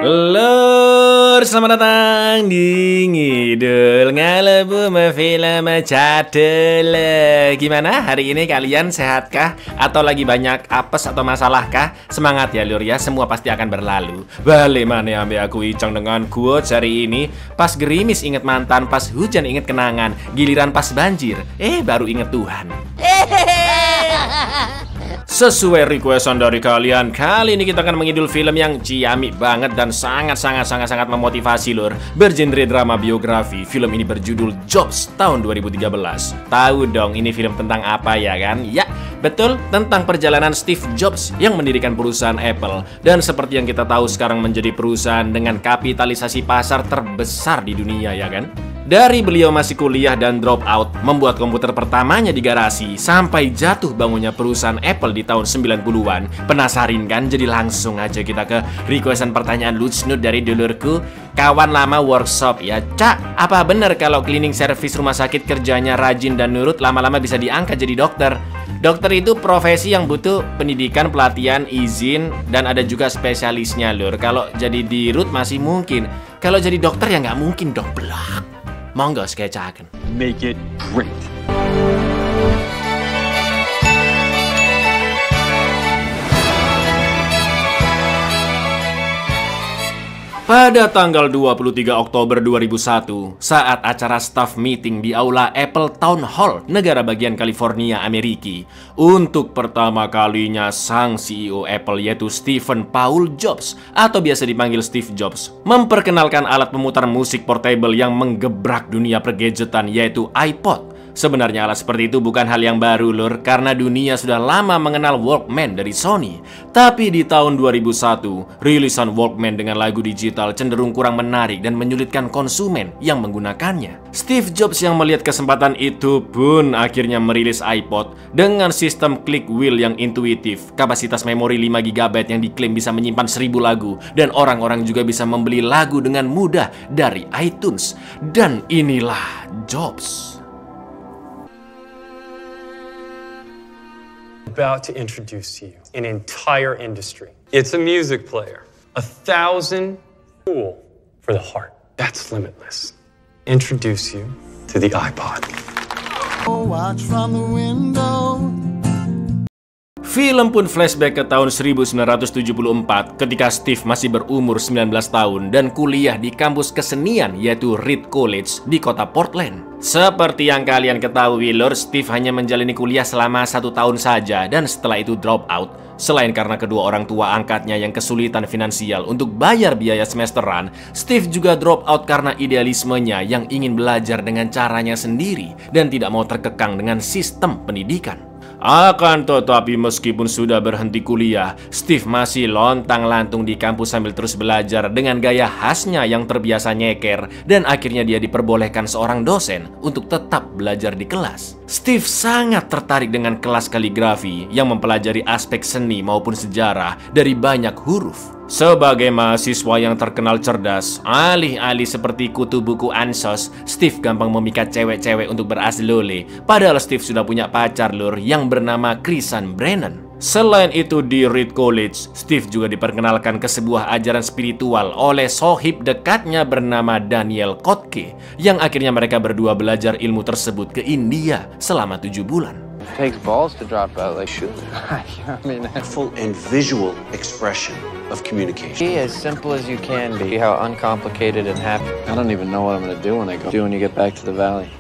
Lur, selamat datang di Ngidul Ngalebu Film Cadel. Gimana hari ini kalian sehatkah? Atau lagi banyak apes atau masalahkah? Semangat ya lur ya, semua pasti akan berlalu. Balik mana ambil aku Icang dengan quotes hari ini. Pas gerimis inget mantan, pas hujan inget kenangan, giliran pas banjir, baru inget Tuhan. Sesuai requestan dari kalian, kali ini kita akan mengidul film yang ciamik banget dan sangat memotivasi lur. Bergenre drama biografi, film ini berjudul Jobs tahun 2013. Tahu dong ini film tentang apa ya kan? Ya, betul, tentang perjalanan Steve Jobs yang mendirikan perusahaan Apple. Dan seperti yang kita tahu sekarang menjadi perusahaan dengan kapitalisasi pasar terbesar di dunia ya kan? Dari beliau masih kuliah dan drop out, membuat komputer pertamanya di garasi, sampai jatuh bangunnya perusahaan Apple di tahun 90-an. Penasarin kan? Jadi langsung aja kita ke requestan pertanyaan lucu dari dulurku, kawan lama workshop ya. Cak, apa bener kalau cleaning service rumah sakit kerjanya rajin dan nurut lama-lama bisa diangkat jadi dokter? Dokter itu profesi yang butuh pendidikan, pelatihan, izin, dan ada juga spesialisnya lur. Kalau jadi dirut masih mungkin, kalau jadi dokter ya nggak mungkin dong, belak. Monggo skecaken. Make it great. Pada tanggal 23 Oktober 2001, saat acara staff meeting di aula Apple Town Hall, negara bagian California, Amerika, untuk pertama kalinya sang CEO Apple yaitu Stephen Paul Jobs atau biasa dipanggil Steve Jobs, memperkenalkan alat pemutar musik portable yang menggebrak dunia pergadgetan yaitu iPod. Sebenarnya alat seperti itu bukan hal yang baru lur, karena dunia sudah lama mengenal Walkman dari Sony. Tapi di tahun 2001, rilisan Walkman dengan lagu digital cenderung kurang menarik dan menyulitkan konsumen yang menggunakannya. Steve Jobs yang melihat kesempatan itu pun akhirnya merilis iPod dengan sistem click wheel yang intuitif, kapasitas memori 5 GB yang diklaim bisa menyimpan 1000 lagu, dan orang-orang juga bisa membeli lagu dengan mudah dari iTunes. Dan inilah Jobs. About to introduce to you an entire industry. It's a music player, 1,000 tool for the heart. That's limitless. Introduce you to the iPod. Watch from the window. Film pun flashback ke tahun 1974 ketika Steve masih berumur 19 tahun dan kuliah di kampus kesenian yaitu Reed College di kota Portland. Seperti yang kalian ketahui lur, Steve hanya menjalani kuliah selama 1 tahun saja dan setelah itu drop out. Selain karena kedua orang tua angkatnya yang kesulitan finansial untuk bayar biaya semesteran, Steve juga drop out karena idealismenya yang ingin belajar dengan caranya sendiri dan tidak mau terkekang dengan sistem pendidikan. Akan tetapi meskipun sudah berhenti kuliah, Steve masih lontang-lantung di kampus sambil terus belajar dengan gaya khasnya yang terbiasa nyeker, dan akhirnya dia diperbolehkan seorang dosen untuk tetap belajar di kelas. Steve sangat tertarik dengan kelas kaligrafi yang mempelajari aspek seni maupun sejarah dari banyak huruf. Sebagai mahasiswa yang terkenal cerdas, alih-alih seperti kutu buku Ansos, Steve gampang memikat cewek-cewek untuk beraslole. Padahal Steve sudah punya pacar lur yang bernama Chrisan Brennan. Selain itu di Reed College, Steve juga diperkenalkan ke sebuah ajaran spiritual oleh sohib dekatnya bernama Daniel Kotke, yang akhirnya mereka berdua belajar ilmu tersebut ke India selama 7 bulan. It takes balls to drop out like shoot. I mean, full and visual expression of communication. be as simple as you can be. How uncomplicated and happy. I don't even know what I'm gonna do when you get back to the valley.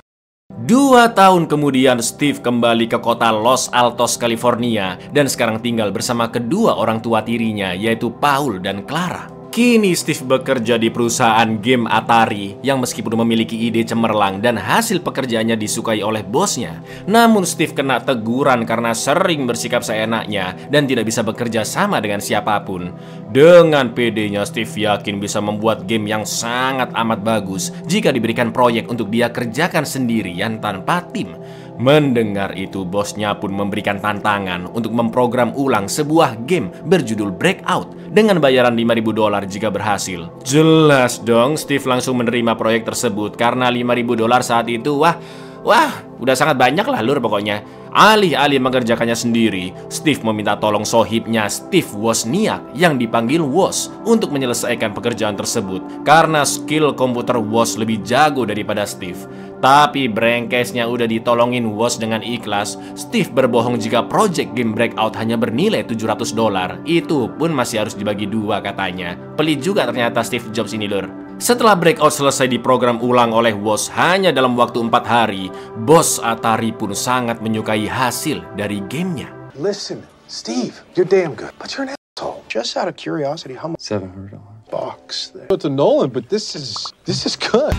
2 tahun kemudian Steve kembali ke kota Los Altos, California, dan sekarang tinggal bersama kedua orang tua tirinya yaitu Paul dan Clara. Kini Steve bekerja di perusahaan game Atari yang meskipun memiliki ide cemerlang dan hasil pekerjaannya disukai oleh bosnya, namun Steve kena teguran karena sering bersikap seenaknya dan tidak bisa bekerja sama dengan siapapun. Dengan pedenya Steve yakin bisa membuat game yang sangat amat bagus jika diberikan proyek untuk dia kerjakan sendirian tanpa tim. Mendengar itu, bosnya pun memberikan tantangan untuk memprogram ulang sebuah game berjudul Breakout dengan bayaran $5.000 jika berhasil. Jelas dong, Steve langsung menerima proyek tersebut karena $5.000 saat itu, wah, udah sangat banyak lah lur pokoknya. Alih-alih mengerjakannya sendiri, Steve meminta tolong sohibnya Steve Wozniak yang dipanggil Woz untuk menyelesaikan pekerjaan tersebut karena skill komputer Woz lebih jago daripada Steve. Tapi brengkesnya udah ditolongin Woz dengan ikhlas, Steve berbohong jika project game Breakout hanya bernilai $700. Itu pun masih harus dibagi dua katanya. Pelit juga ternyata Steve Jobs ini lur. Setelah Breakout selesai diprogram ulang oleh Woz hanya dalam waktu 4 hari, bos Atari pun sangat menyukai hasil dari gamenya. Listen, Steve, you're damn good, but you're an asshole. Just out of curiosity, how much? $700. Box. It's a Nolan, but this is good.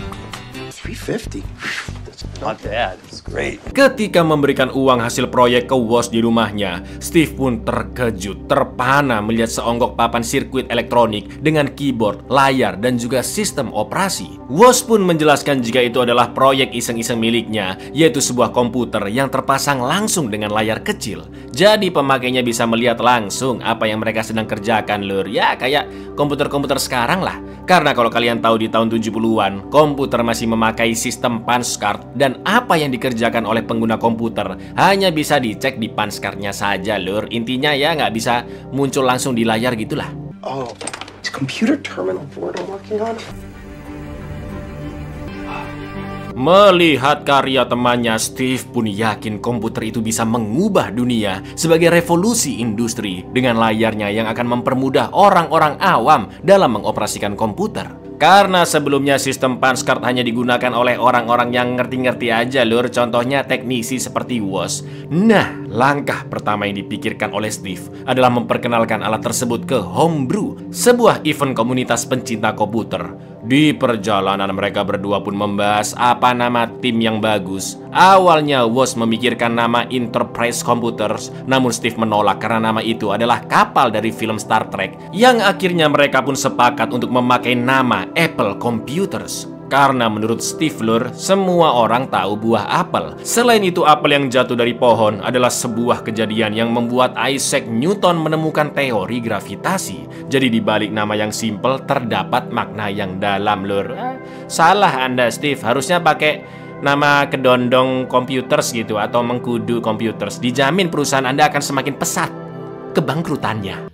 $350. Not bad. It's great. Ketika memberikan uang hasil proyek ke Woz di rumahnya, Steve pun terkejut, terpana melihat seonggok papan sirkuit elektronik dengan keyboard, layar, dan juga sistem operasi. Woz pun menjelaskan jika itu adalah proyek iseng-iseng miliknya, yaitu sebuah komputer yang terpasang langsung dengan layar kecil. Jadi pemakainya bisa melihat langsung apa yang mereka sedang kerjakan lur. Ya kayak komputer-komputer sekarang lah. Karena kalau kalian tahu di tahun 70-an, komputer masih memakai sistem punch card dan apa yang dikerjakan oleh pengguna komputer hanya bisa dicek di punch card-nya saja lur. Intinya ya nggak bisa muncul langsung di layar gitulah. Oh, it's computer terminal board I'm working on. Melihat karya temannya, Steve pun yakin komputer itu bisa mengubah dunia sebagai revolusi industri dengan layarnya yang akan mempermudah orang-orang awam dalam mengoperasikan komputer. Karena sebelumnya sistem punch card hanya digunakan oleh orang-orang yang ngerti-ngerti aja lur, contohnya teknisi seperti Woz. Nah, langkah pertama yang dipikirkan oleh Steve adalah memperkenalkan alat tersebut ke Homebrew, sebuah event komunitas pencinta komputer. Di perjalanan mereka berdua pun membahas apa nama tim yang bagus. Awalnya Woz memikirkan nama Enterprise Computers, namun Steve menolak karena nama itu adalah kapal dari film Star Trek, yang akhirnya mereka pun sepakat untuk memakai nama Apple Computers. Karena menurut Steve lur, semua orang tahu buah apel. Selain itu, apel yang jatuh dari pohon adalah sebuah kejadian yang membuat Isaac Newton menemukan teori gravitasi. Jadi di balik nama yang simple terdapat makna yang dalam lur. Salah Anda Steve, harusnya pakai nama Kedondong Computers gitu atau Mengkudu Computers. Dijamin perusahaan Anda akan semakin pesat kebangkrutannya.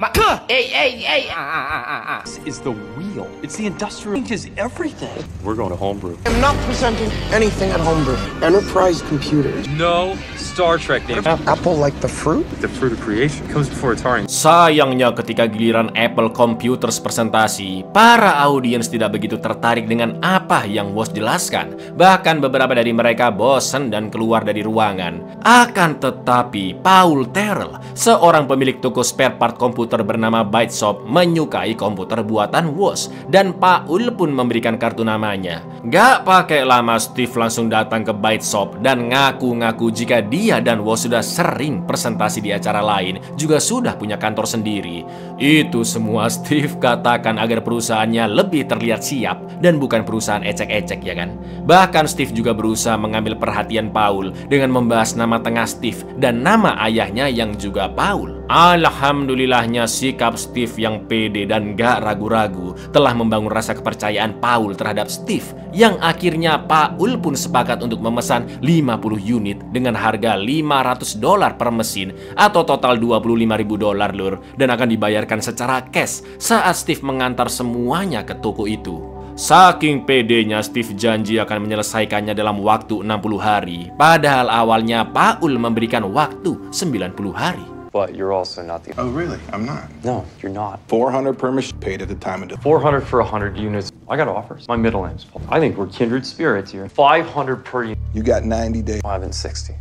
This is the wheel. It's the industrial. It is everything. We're going to Homebrew. I'm not presenting anything at Homebrew. Enterprise Computers. No Star Trek name. Apple like the fruit? The fruit of creation comes before Atari. Sayangnya ketika giliran Apple Computers presentasi, para audiens tidak begitu tertarik dengan apa yang Woz jelaskan. Bahkan beberapa dari mereka bosan dan keluar dari ruangan. Akan tetapi, Paul Terrell, seorang pemilik toko spare part komputer bernama Byteshop, menyukai komputer buatan Woz, dan Paul pun memberikan kartu namanya. Gak pakai lama, Steve langsung datang ke Byteshop dan ngaku-ngaku jika dia dan Woz sudah sering presentasi di acara lain, juga sudah punya kantor sendiri. Itu semua Steve katakan agar perusahaannya lebih terlihat siap dan bukan perusahaan ecek-ecek ya kan. Bahkan Steve juga berusaha mengambil perhatian Paul dengan membahas nama tengah Steve dan nama ayahnya yang juga Paul. Alhamdulillahnya sikap Steve yang pede dan gak ragu-ragu telah membangun rasa kepercayaan Paul terhadap Steve, yang akhirnya Paul pun sepakat untuk memesan 50 unit dengan harga $500 per mesin atau total $25.000 lur, dan akan dibayarkan secara cash saat Steve mengantar semuanya ke toko itu. Saking pedenya, Steve janji akan menyelesaikannya dalam waktu 60 hari, padahal awalnya Paul memberikan waktu 90 hari. But you're also not the... Oh, really? I'm not. No, you're not. 400 per machine paid at the time of 400 for 100 units. I got offers. My middle name's Paul. I think we're kindred spirits here. 500 per unit. You got 90 days. 5 and 60.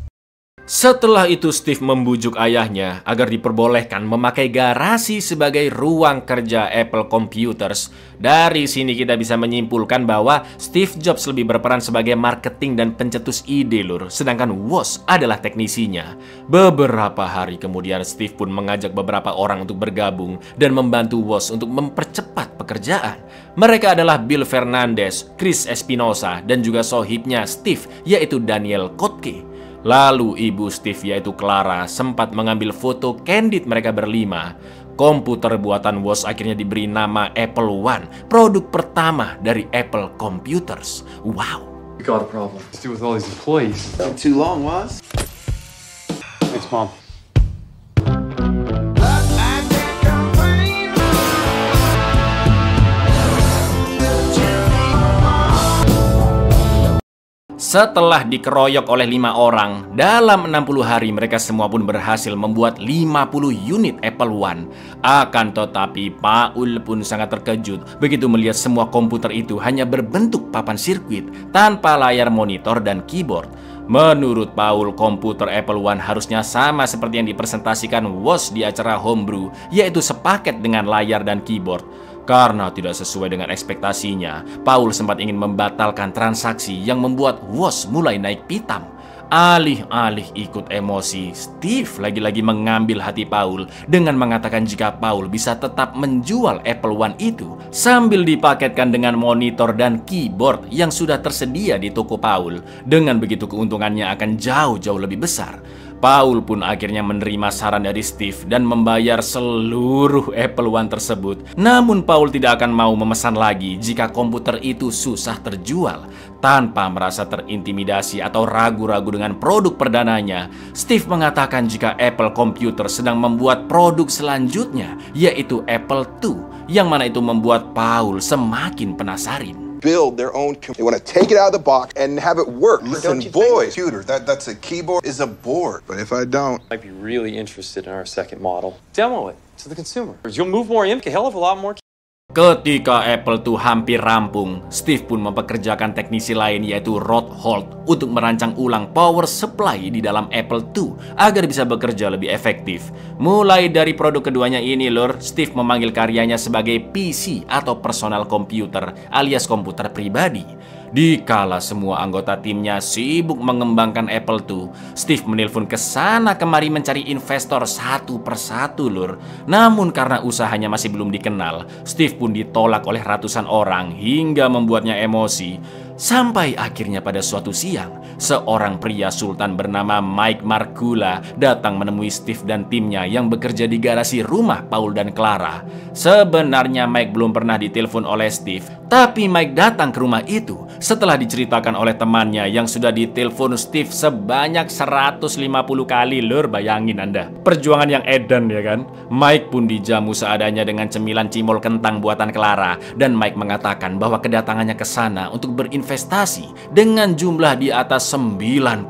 Setelah itu Steve membujuk ayahnya agar diperbolehkan memakai garasi sebagai ruang kerja Apple Computers. Dari sini kita bisa menyimpulkan bahwa Steve Jobs lebih berperan sebagai marketing dan pencetus ide lur, sedangkan Woz adalah teknisinya. Beberapa hari kemudian Steve pun mengajak beberapa orang untuk bergabung dan membantu Woz untuk mempercepat pekerjaan. Mereka adalah Bill Fernandez, Chris Espinosa, dan juga sohibnya Steve yaitu Daniel Kotke. Lalu ibu Steve yaitu Clara sempat mengambil foto candid mereka berlima. Komputer buatan Woz akhirnya diberi nama Apple One, produk pertama dari Apple Computers. Wow. We got a problem. Let's do with all these employees. Not too long, was? Thanks, Mom. Setelah dikeroyok oleh 5 orang, dalam 60 hari mereka semua pun berhasil membuat 50 unit Apple One. Akan tetapi Paul pun sangat terkejut begitu melihat semua komputer itu hanya berbentuk papan sirkuit tanpa layar monitor dan keyboard. Menurut Paul, komputer Apple One harusnya sama seperti yang dipresentasikan Woz di acara Homebrew, yaitu sepaket dengan layar dan keyboard. Karena tidak sesuai dengan ekspektasinya, Paul sempat ingin membatalkan transaksi yang membuat Woz mulai naik pitam. Alih-alih ikut emosi, Steve lagi-lagi mengambil hati Paul dengan mengatakan jika Paul bisa tetap menjual Apple One itu sambil dipaketkan dengan monitor dan keyboard yang sudah tersedia di toko Paul. Dengan begitu keuntungannya akan jauh-jauh lebih besar. Paul pun akhirnya menerima saran dari Steve dan membayar seluruh Apple One tersebut. Namun Paul tidak akan mau memesan lagi jika komputer itu susah terjual. Tanpa merasa terintimidasi atau ragu-ragu dengan produk perdananya, Steve mengatakan jika Apple Computer sedang membuat produk selanjutnya, yaitu Apple II, yang mana itu membuat Paul semakin penasaran. Build their own computer. They want to take it out of the box and have it work. Listen, boys, computer, that's a keyboard is a board. But if I don't, I'd be really interested in our second model. Demo it to the consumer. You'll move more ink, a hell of a lot more. Ketika Apple II hampir rampung, Steve pun mempekerjakan teknisi lain yaitu Rod Holt untuk merancang ulang power supply di dalam Apple II agar bisa bekerja lebih efektif. Mulai dari produk keduanya ini lur, Steve memanggil karyanya sebagai PC atau personal computer alias komputer pribadi. Dikala semua anggota timnya sibuk mengembangkan Apple II, Steve menelpon ke sana kemari mencari investor satu persatu lur. Namun karena usahanya masih belum dikenal, Steve pun ditolak oleh ratusan orang hingga membuatnya emosi. Sampai akhirnya pada suatu siang, seorang pria sultan bernama Mike Markula datang menemui Steve dan timnya yang bekerja di garasi rumah Paul dan Clara. Sebenarnya Mike belum pernah ditelepon oleh Steve, tapi Mike datang ke rumah itu setelah diceritakan oleh temannya yang sudah ditelepon Steve sebanyak 150 kali lur. Bayangin Anda, perjuangan yang edan ya kan. Mike pun dijamu seadanya dengan cemilan cimol kentang buatan Clara, dan Mike mengatakan bahwa kedatangannya ke sana untuk berinvestasi dengan jumlah di atas $90.000.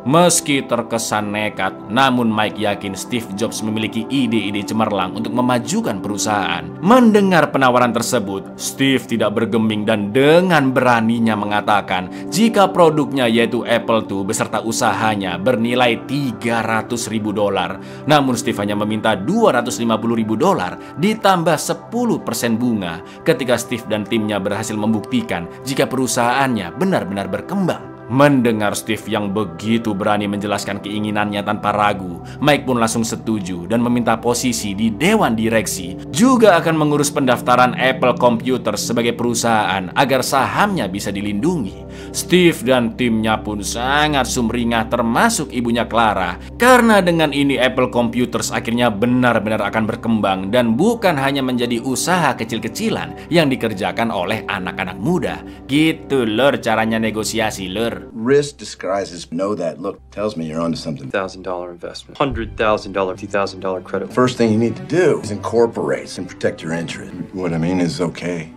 Meski terkesan nekat, namun Mike yakin Steve Jobs memiliki ide-ide cemerlang untuk memajukan perusahaan. Mendengar penawaran tersebut, Steve tidak bergeming dan dengan beraninya mengatakan jika produknya yaitu Apple II beserta usahanya bernilai $300.000. Namun Steve hanya meminta $250.000 ditambah 10% bunga ketika Steve dan timnya berhasil membuktikan jika perusahaannya benar-benar berkembang. Mendengar Steve yang begitu berani menjelaskan keinginannya tanpa ragu, Mike pun langsung setuju dan meminta posisi di dewan direksi. Juga akan mengurus pendaftaran Apple Computer sebagai perusahaan agar sahamnya bisa dilindungi. Steve dan timnya pun sangat sumringah, termasuk ibunya Clara, karena dengan ini Apple Computers akhirnya benar-benar akan berkembang dan bukan hanya menjadi usaha kecil-kecilan yang dikerjakan oleh anak-anak muda. Gitu lor caranya negosiasi lor. Risk disguises know that. Look, tells me you're onto something. $1,000 investment. $100,000, $2,000 credit. First thing you need to do is incorporate and protect your interest. what I mean is okay.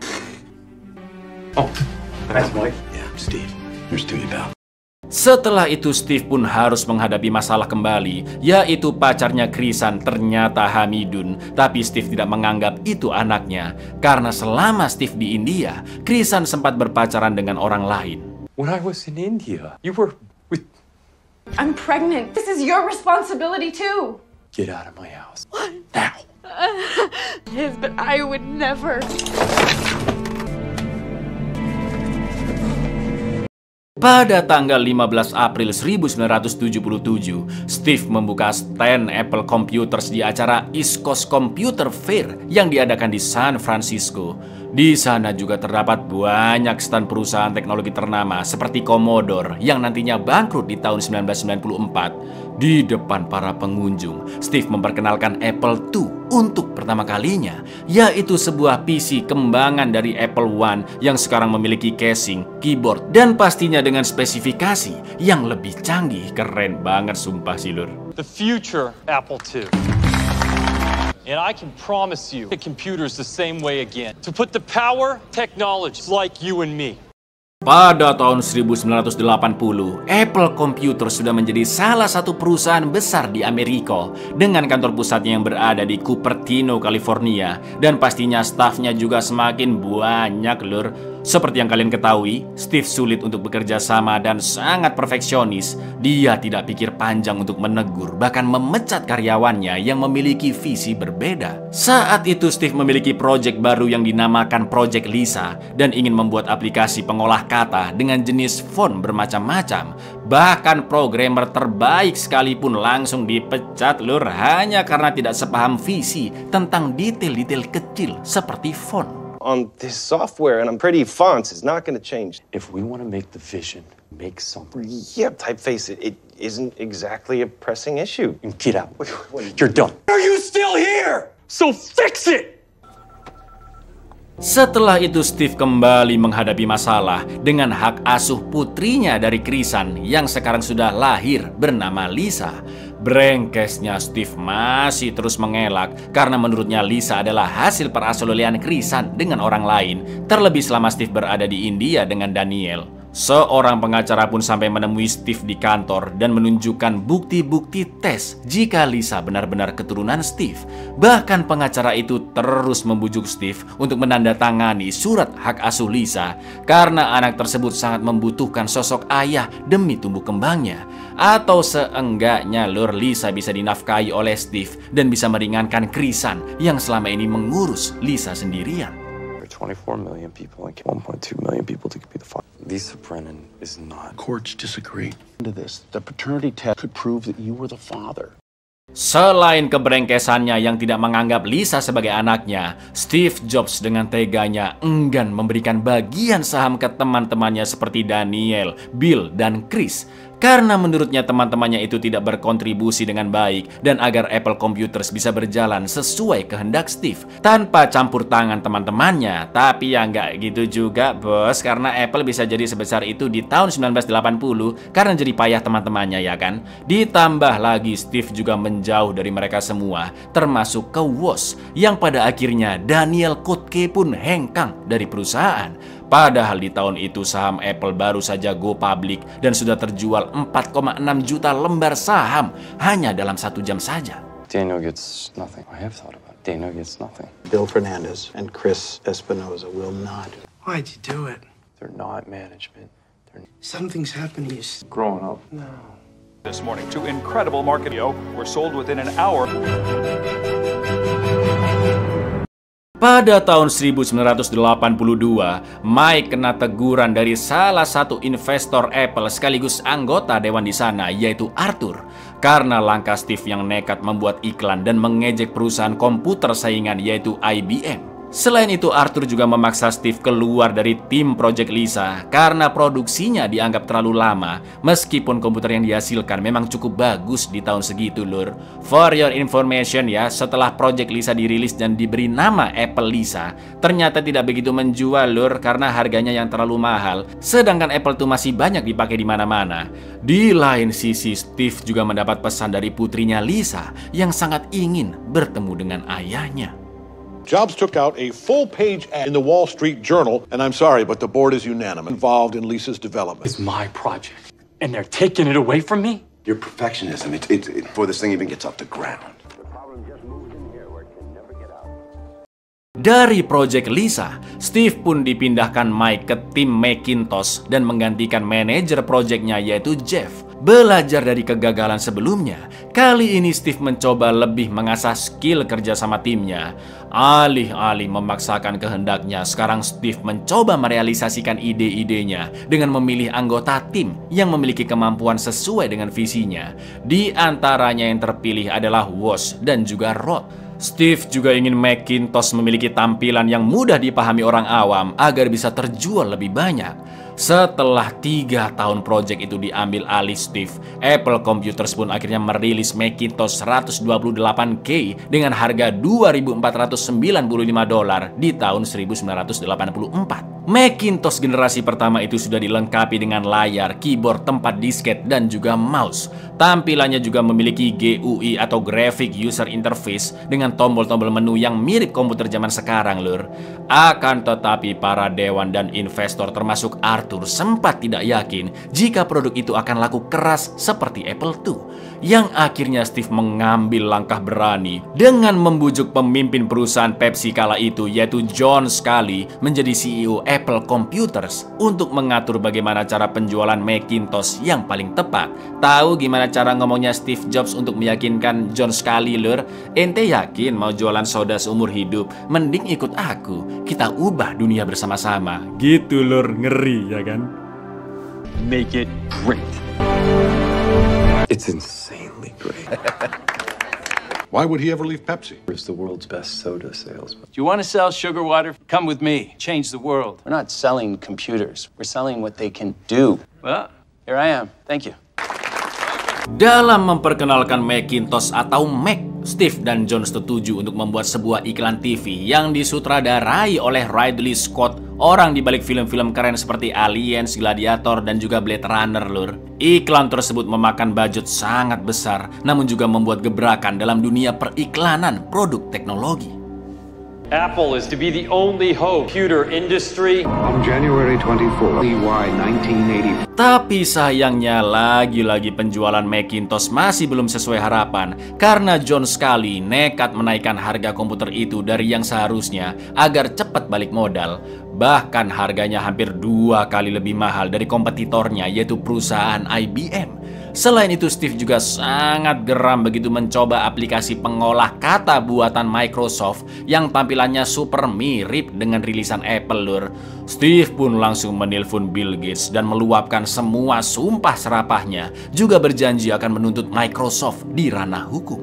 Oh, thanks, Mike. Yeah, Steve. Here's to you, pal. Setelah itu Steve pun harus menghadapi masalah kembali, yaitu pacarnya Krisan ternyata Hamidun. Tapi Steve tidak menganggap itu anaknya, karena selama Steve di India, Krisan sempat berpacaran dengan orang lain. When I was in India, you were with... I'm pregnant. This is your responsibility too. Get out of my house. What? Now. But I would never. Pada tanggal 15 April 1977, Steve membuka stand Apple Computers di acara East Coast Computer Fair yang diadakan di San Francisco. Di sana juga terdapat banyak stand perusahaan teknologi ternama seperti Commodore yang nantinya bangkrut di tahun 1994. Di depan para pengunjung, Steve memperkenalkan Apple II untuk pertama kalinya, yaitu sebuah PC kembangan dari Apple One yang sekarang memiliki casing, keyboard, dan pastinya dengan spesifikasi yang lebih canggih. Keren banget sumpah sih lur. The future Apple II. And I can promise you, the computer's the same way again. To put the power, technology, like you and me. Pada tahun 1980, Apple Computer sudah menjadi salah satu perusahaan besar di Amerika dengan kantor pusatnya yang berada di Cupertino, California, dan pastinya stafnya juga semakin banyak lur. Seperti yang kalian ketahui, Steve sulit untuk bekerja sama dan sangat perfeksionis. Dia tidak pikir panjang untuk menegur, bahkan memecat karyawannya yang memiliki visi berbeda. Saat itu Steve memiliki proyek baru yang dinamakan Project Lisa dan ingin membuat aplikasi pengolah kata dengan jenis font bermacam-macam. Bahkan programmer terbaik sekalipun langsung dipecat lur hanya karena tidak sepaham visi tentang detail-detail kecil seperti font. On this software and I'm pretty fonts is not going to change. If we want to make the vision, make something. Yeah, typeface it isn't exactly a pressing issue. Get out. You're done. Are you still here? So fix it! Setelah itu Steve kembali menghadapi masalah dengan hak asuh putrinya dari Krisan yang sekarang sudah lahir bernama Lisa. Brengkesnya Steve masih terus mengelak karena menurutnya Lisa adalah hasil perasalolean Krisan dengan orang lain, terlebih selama Steve berada di India dengan Daniel. Seorang pengacara pun sampai menemui Steve di kantor dan menunjukkan bukti-bukti tes jika Lisa benar-benar keturunan Steve. Bahkan pengacara itu terus membujuk Steve untuk menandatangani surat hak asuh Lisa karena anak tersebut sangat membutuhkan sosok ayah demi tumbuh kembangnya. Atau seenggaknya lur Lisa bisa dinafkahi oleh Steve dan bisa meringankan Krisan yang selama ini mengurus Lisa sendirian. 24 million people and 1.2 million people to be the father. Lisa Brennan is not. Courts disagree. To this, the paternity test could prove that you were the father. Selain kebrengkesannya yang tidak menganggap Lisa sebagai anaknya, Steve Jobs dengan teganya enggan memberikan bagian saham ke teman-temannya seperti Daniel, Bill, dan Chris. Karena menurutnya teman-temannya itu tidak berkontribusi dengan baik dan agar Apple Computers bisa berjalan sesuai kehendak Steve tanpa campur tangan teman-temannya. Tapi ya nggak gitu juga bos, karena Apple bisa jadi sebesar itu di tahun 1980 karena jadi payah teman-temannya ya kan. Ditambah lagi Steve juga menjauh dari mereka semua, termasuk ke Woz yang pada akhirnya Daniel Kootke pun hengkang dari perusahaan. Padahal di tahun itu saham Apple baru saja go public dan sudah terjual 4,6 juta lembar saham hanya dalam 1 jam saja. Daniel gets nothing. I have thought about it. Daniel gets nothing. Bill Fernandez and Chris Espinoza will not. Why'd you do it? They're not management. Something's happened. He's Growing up. No. This morning, 2 incredible marketing were sold within an hour. Pada tahun 1982, Mike kena teguran dari salah satu investor Apple sekaligus anggota dewan di sana, yaitu Arthur, karena langkah Steve yang nekat membuat iklan dan mengejek perusahaan komputer saingan yaitu IBM. Selain itu, Arthur juga memaksa Steve keluar dari tim Project Lisa karena produksinya dianggap terlalu lama, meskipun komputer yang dihasilkan memang cukup bagus di tahun segitu lur. For your information ya, setelah Project Lisa dirilis dan diberi nama Apple Lisa, ternyata tidak begitu menjual lur karena harganya yang terlalu mahal, sedangkan Apple tuh masih banyak dipakai di mana-mana. Di lain sisi, Steve juga mendapat pesan dari putrinya Lisa yang sangat ingin bertemu dengan ayahnya. Jobs took out a full-page ad in the Wall Street Journal, and I'm sorry, but the board is unanimous involved in Lisa's development. It's my project, and they're taking it away from me? Your perfectionism, before this thing even gets off the ground. Dari Project Lisa, Steve pun dipindahkan Mike ke tim Macintosh dan menggantikan manajer proyeknya yaitu Jeff. Belajar dari kegagalan sebelumnya, kali ini Steve mencoba lebih mengasah skill kerja sama timnya. Alih-alih memaksakan kehendaknya, sekarang Steve mencoba merealisasikan ide-idenya dengan memilih anggota tim yang memiliki kemampuan sesuai dengan visinya. Di antaranya yang terpilih adalah Woz dan juga Rod. Steve juga ingin Macintosh memiliki tampilan yang mudah dipahami orang awam agar bisa terjual lebih banyak. Setelah 3 tahun proyek itu diambil alih Steve, Apple Computers pun akhirnya merilis Macintosh 128K dengan harga $2.495 di tahun 1984. Macintosh generasi pertama itu sudah dilengkapi dengan layar, keyboard, tempat disket, dan juga mouse. Tampilannya juga memiliki GUI atau Graphic User Interface dengan tombol-tombol menu yang mirip komputer zaman sekarang, lur. Akan tetapi para dewan dan investor termasuk Arthur sempat tidak yakin jika produk itu akan laku keras seperti Apple II. Yang akhirnya Steve mengambil langkah berani dengan membujuk pemimpin perusahaan Pepsi kala itu, yaitu John Sculley, menjadi CEO Apple Computers untuk mengatur bagaimana cara penjualan Macintosh yang paling tepat. Tahu gimana cara ngomongnya Steve Jobs untuk meyakinkan John Sculley, lur? Ente yakin mau jualan soda seumur hidup? Mending ikut aku, kita ubah dunia bersama-sama. Gitu, lur, ngeri ya kan? Make it great. It's insanely great. Why would he ever leave Pepsi? It's the world's best soda salesman. Do you want to sell sugar water? Come with me. Change the world. We're not selling computers. We're selling what they can do. Well, Here I am. Thank you. Dalam memperkenalkan Macintosh atau Mac, Steve dan John setuju untuk membuat sebuah iklan TV yang disutradarai oleh Ridley Scott, orang di balik film-film keren seperti Aliens, Gladiator, dan juga Blade Runner, lur. Iklan tersebut memakan budget sangat besar, namun juga membuat gebrakan dalam dunia periklanan produk teknologi. Apple is to be the only hope computer industry. On January 24, CY 1980. Tapi sayangnya lagi-lagi penjualan Macintosh masih belum sesuai harapan karena John Sculley nekat menaikkan harga komputer itu dari yang seharusnya agar cepat balik modal. Bahkan harganya hampir 2 kali lebih mahal dari kompetitornya, yaitu perusahaan IBM. Selain itu, Steve juga sangat geram begitu mencoba aplikasi pengolah kata buatan Microsoft yang tampilannya super mirip dengan rilisan Apple, lur. Steve pun langsung menelpon Bill Gates dan meluapkan semua sumpah serapahnya, juga berjanji akan menuntut Microsoft di ranah hukum.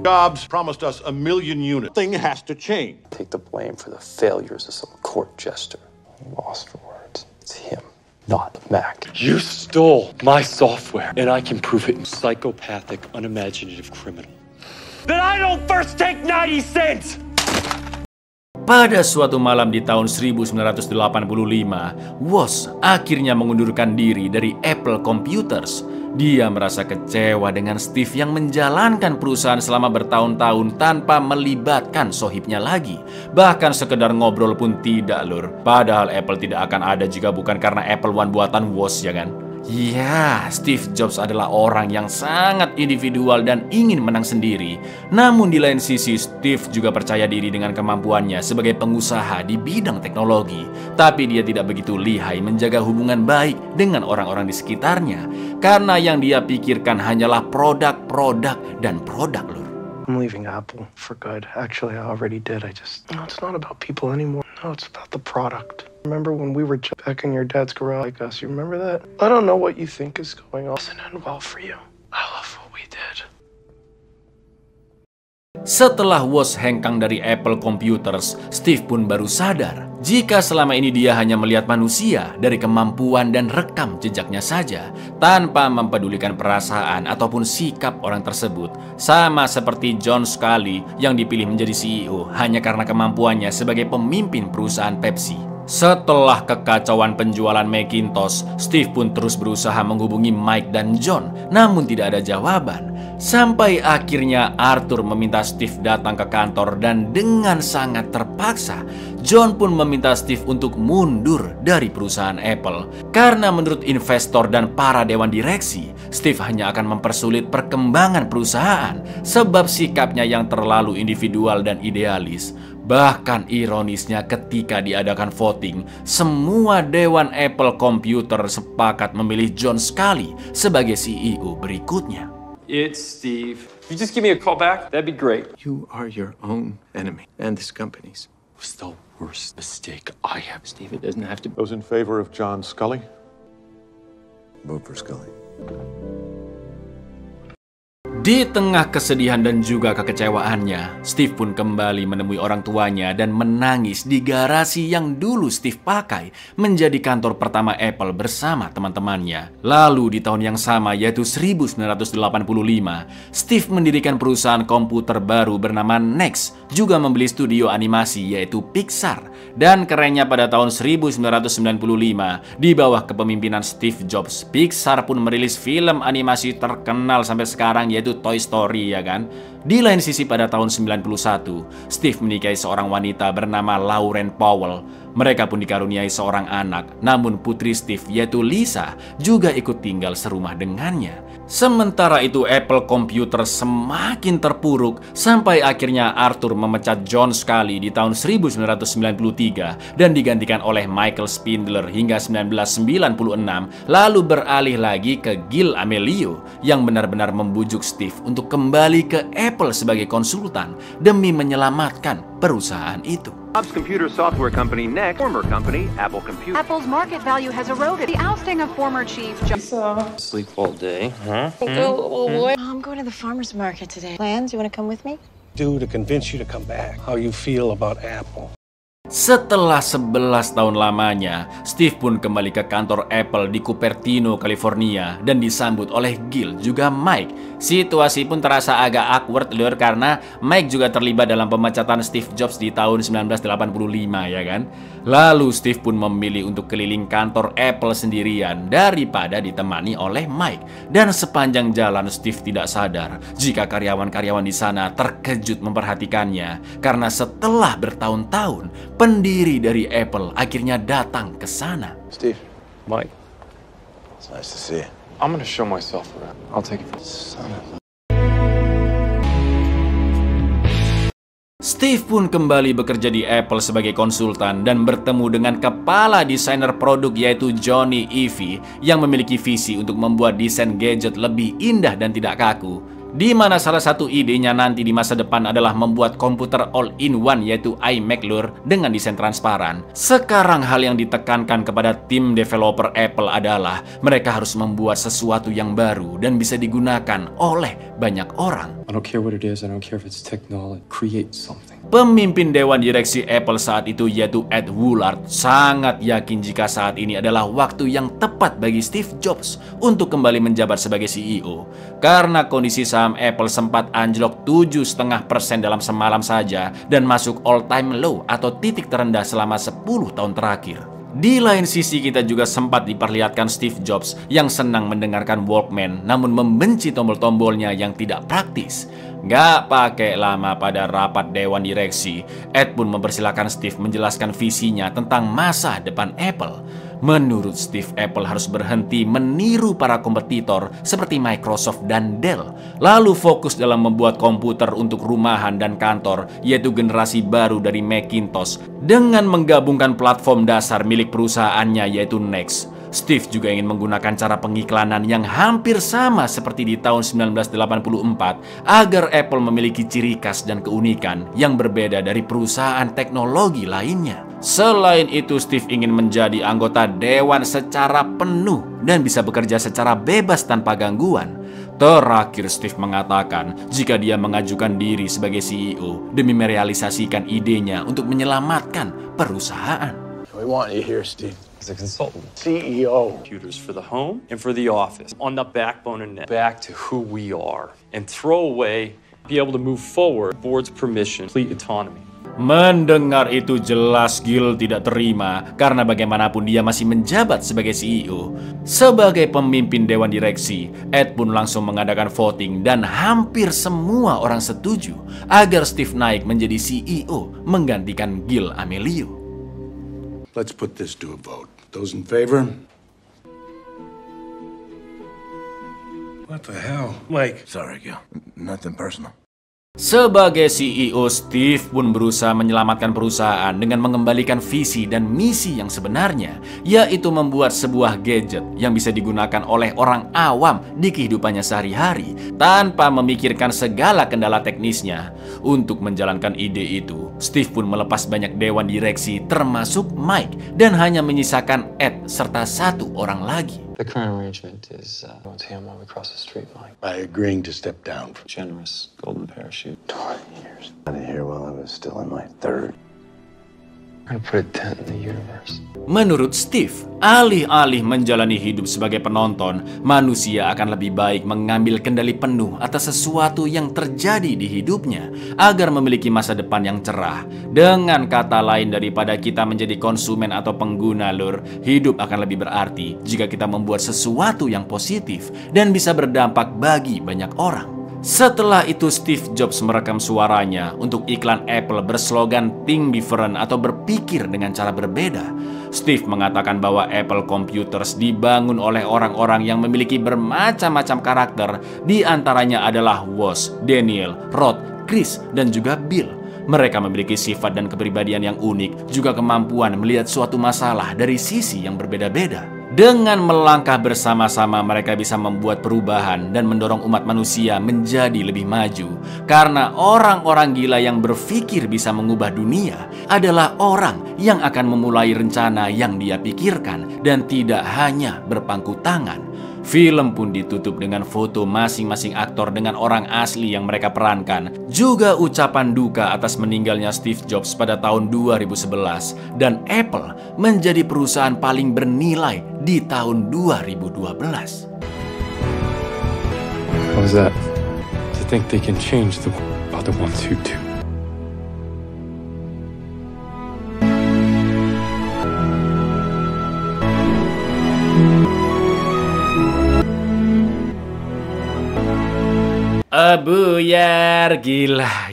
Jobs promised us 1 million units. Thing has to change. Take the blame for the failures of some court jester. Lost for words. It's him, not Mac. You stole my software, and I can prove it. Psychopathic, unimaginative criminal. Then I don't first take 90 cents! Pada suatu malam di tahun 1985, Woz akhirnya mengundurkan diri dari Apple Computers. Dia merasa kecewa dengan Steve yang menjalankan perusahaan selama bertahun-tahun tanpa melibatkan sohibnya lagi. Bahkan sekedar ngobrol pun tidak, lur. Padahal Apple tidak akan ada jika bukan karena Apple One buatan Woz, ya kan? Ya, Steve Jobs adalah orang yang sangat individual dan ingin menang sendiri. Namun di lain sisi, Steve juga percaya diri dengan kemampuannya sebagai pengusaha di bidang teknologi. Tapi dia tidak begitu lihai menjaga hubungan baik dengan orang-orang di sekitarnya. Karena yang dia pikirkan hanyalah produk dan produk, lur. I'm leaving Apple for good. Actually, I already did. No, it's not about people anymore. No, it's about the product. Remember when we were back in your dad's garage like us? You remember that? I don't know what you think is going on. It doesn't end well for you. I love what we did. Setelah Woz hengkang dari Apple Computers, Steve pun baru sadar jika selama ini dia hanya melihat manusia dari kemampuan dan rekam jejaknya saja, tanpa mempedulikan perasaan ataupun sikap orang tersebut. Sama seperti John Sculley yang dipilih menjadi CEO hanya karena kemampuannya sebagai pemimpin perusahaan Pepsi. Setelah kekacauan penjualan Macintosh, Steve pun terus berusaha menghubungi Mike dan John, namun tidak ada jawaban. Sampai akhirnya Arthur meminta Steve datang ke kantor dan dengan sangat terpaksa, John pun meminta Steve untuk mundur dari perusahaan Apple. Karena menurut investor dan para dewan direksi, Steve hanya akan mempersulit perkembangan perusahaan sebab sikapnya yang terlalu individual dan idealis. Bahkan ironisnya ketika diadakan voting, semua dewan Apple Computer sepakat memilih John Sculley sebagai CEO berikutnya. It's Steve. If you just give me a call back, that'd be great. You are your own enemy and this company's. It was the worst mistake I have. Steve, it doesn't have to. Those in favor of John Sculley? Vote for Sculley. Di tengah kesedihan dan juga kekecewaannya, Steve pun kembali menemui orang tuanya dan menangis di garasi yang dulu Steve pakai menjadi kantor pertama Apple bersama teman-temannya. Lalu di tahun yang sama, yaitu 1985, Steve mendirikan perusahaan komputer baru bernama NeXT, juga membeli studio animasi yaitu Pixar. Dan kerennya pada tahun 1995, di bawah kepemimpinan Steve Jobs, Pixar pun merilis film animasi terkenal sampai sekarang yaitu Toy Story, ya kan? Di lain sisi pada tahun 91, Steve menikahi seorang wanita bernama Lauren Powell. Mereka pun dikaruniai seorang anak, namun putri Steve yaitu Lisa juga ikut tinggal serumah dengannya. Sementara itu Apple Computer semakin terpuruk sampai akhirnya Arthur memecat John Sculley di tahun 1993 dan digantikan oleh Michael Spindler hingga 1996, lalu beralih lagi ke Gil Amelio yang benar-benar membujuk Steve untuk kembali ke Apple sebagai konsultan demi menyelamatkan perusahaan itu. Bob's computer software company NeXT, former company Apple Computer. Apple's market value has eroded. The ousting of former chief Sleep all day, huh? I'm going to the farmer's market today. Plans? You want to come with me? Do to convince you to come back. How you feel about Apple. Setelah 11 tahun lamanya, Steve pun kembali ke kantor Apple di Cupertino, California dan disambut oleh Gil juga Mike. Situasi pun terasa agak awkward lur karena Mike juga terlibat dalam pemecatan Steve Jobs di tahun 1985, ya kan? Lalu Steve pun memilih untuk keliling kantor Apple sendirian daripada ditemani oleh Mike. Dan sepanjang jalan Steve tidak sadar jika karyawan-karyawan di sana terkejut memperhatikannya karena setelah bertahun-tahun pendiri dari Apple akhirnya datang ke sana. Steve. Mike, It's nice to see you. I'm gonna show myself around. I'll take it. Son of a... Steve pun kembali bekerja di Apple sebagai konsultan dan bertemu dengan kepala desainer produk yaitu Johnny Ive yang memiliki visi untuk membuat desain gadget lebih indah dan tidak kaku. Di mana salah satu idenya nanti di masa depan adalah membuat komputer all-in-one yaitu iMac lur dengan desain transparan. Sekarang hal yang ditekankan kepada tim developer Apple adalah mereka harus membuat sesuatu yang baru dan bisa digunakan oleh banyak orang. I don't care what it is, I don't care if it's technology. Create something. Pemimpin Dewan Direksi Apple saat itu yaitu Ed Woolard sangat yakin jika saat ini adalah waktu yang tepat bagi Steve Jobs untuk kembali menjabat sebagai CEO. Karena kondisi saham Apple sempat anjlok 7,5% dalam semalam saja dan masuk all-time low atau titik terendah selama 10 tahun terakhir. Di lain sisi kita juga sempat diperlihatkan Steve Jobs yang senang mendengarkan Walkman namun membenci tombol-tombolnya yang tidak praktis. Gak pakai lama pada rapat Dewan Direksi, Ed pun mempersilahkan Steve menjelaskan visinya tentang masa depan Apple. Menurut Steve, Apple harus berhenti meniru para kompetitor seperti Microsoft dan Dell, lalu fokus dalam membuat komputer untuk rumahan dan kantor, yaitu generasi baru dari Macintosh, dengan menggabungkan platform dasar milik perusahaannya yaitu NeXT. Steve juga ingin menggunakan cara pengiklanan yang hampir sama seperti di tahun 1984 agar Apple memiliki ciri khas dan keunikan yang berbeda dari perusahaan teknologi lainnya. Selain itu, Steve ingin menjadi anggota dewan secara penuh dan bisa bekerja secara bebas tanpa gangguan. Terakhir, Steve mengatakan jika dia mengajukan diri sebagai CEO demi merealisasikan idenya untuk menyelamatkan perusahaan. We want you here, Steve. As a consultant. CEO. Computers for the home and for the office. On the backbone of NeXT. Back to who we are. And throw away, be able to move forward, board's permission, complete autonomy. Mendengar itu jelas Gil tidak terima karena bagaimanapun dia masih menjabat sebagai CEO. Sebagai pemimpin Dewan Direksi, Ed pun langsung mengadakan voting dan hampir semua orang setuju agar Steve naik menjadi CEO menggantikan Gil Amelio. Let's put this to a vote. Those in favor? What the hell? Mike. Sorry, Gil. Nothing personal. Sebagai CEO, Steve pun berusaha menyelamatkan perusahaan dengan mengembalikan visi dan misi yang sebenarnya, yaitu membuat sebuah gadget yang bisa digunakan oleh orang awam di kehidupannya sehari-hari tanpa memikirkan segala kendala teknisnya. Untuk menjalankan ide itu, Steve pun melepas banyak dewan direksi termasuk Mike dan hanya menyisakan Ed serta satu orang lagi. The current arrangement is going to him while we cross the street line. By agreeing to step down. Generous golden parachute. 20 years. Out of here while I was still in my third. I'm gonna put a dent in the universe. Menurut Steve, alih-alih menjalani hidup sebagai penonton, manusia akan lebih baik mengambil kendali penuh atas sesuatu yang terjadi di hidupnya agar memiliki masa depan yang cerah. Dengan kata lain, daripada kita menjadi konsumen atau pengguna, Lur, hidup akan lebih berarti jika kita membuat sesuatu yang positif dan bisa berdampak bagi banyak orang. Setelah itu Steve Jobs merekam suaranya untuk iklan Apple berslogan Think Different atau berpikir dengan cara berbeda. Steve mengatakan bahwa Apple Computers dibangun oleh orang-orang yang memiliki bermacam-macam karakter. Di antaranya adalah Woz, Daniel, Rod, Chris, dan juga Bill. Mereka memiliki sifat dan kepribadian yang unik, juga kemampuan melihat suatu masalah dari sisi yang berbeda-beda. Dengan melangkah bersama-sama, mereka bisa membuat perubahan dan mendorong umat manusia menjadi lebih maju. Karena orang-orang gila yang berpikir bisa mengubah dunia adalah orang yang akan memulai rencana yang dia pikirkan dan tidak hanya berpangku tangan. Film pun ditutup dengan foto masing-masing aktor dengan orang asli yang mereka perankan. Juga ucapan duka atas meninggalnya Steve Jobs pada tahun 2011. Dan Apple menjadi perusahaan paling bernilai di tahun 2012. What was that? To think they can change the other ones who do. Buyar, gila,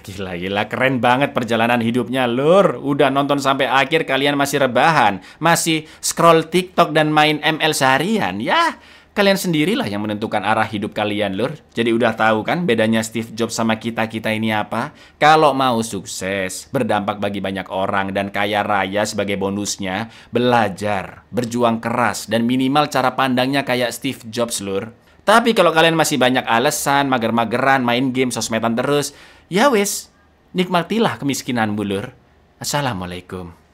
keren banget perjalanan hidupnya, Lur. Udah nonton sampai akhir, kalian masih rebahan, masih scroll TikTok dan main ML seharian. Ya, kalian sendirilah yang menentukan arah hidup kalian, Lur. Jadi udah tahu kan bedanya Steve Jobs sama kita-kita ini apa? Kalau mau sukses, berdampak bagi banyak orang, dan kaya raya sebagai bonusnya, belajar, berjuang keras, dan minimal cara pandangnya kayak Steve Jobs, Lur. Tapi kalau kalian masih banyak alasan, mager-mageran, main game, sosmedan terus, ya wis, nikmatilah kemiskinan, Lur. Assalamualaikum.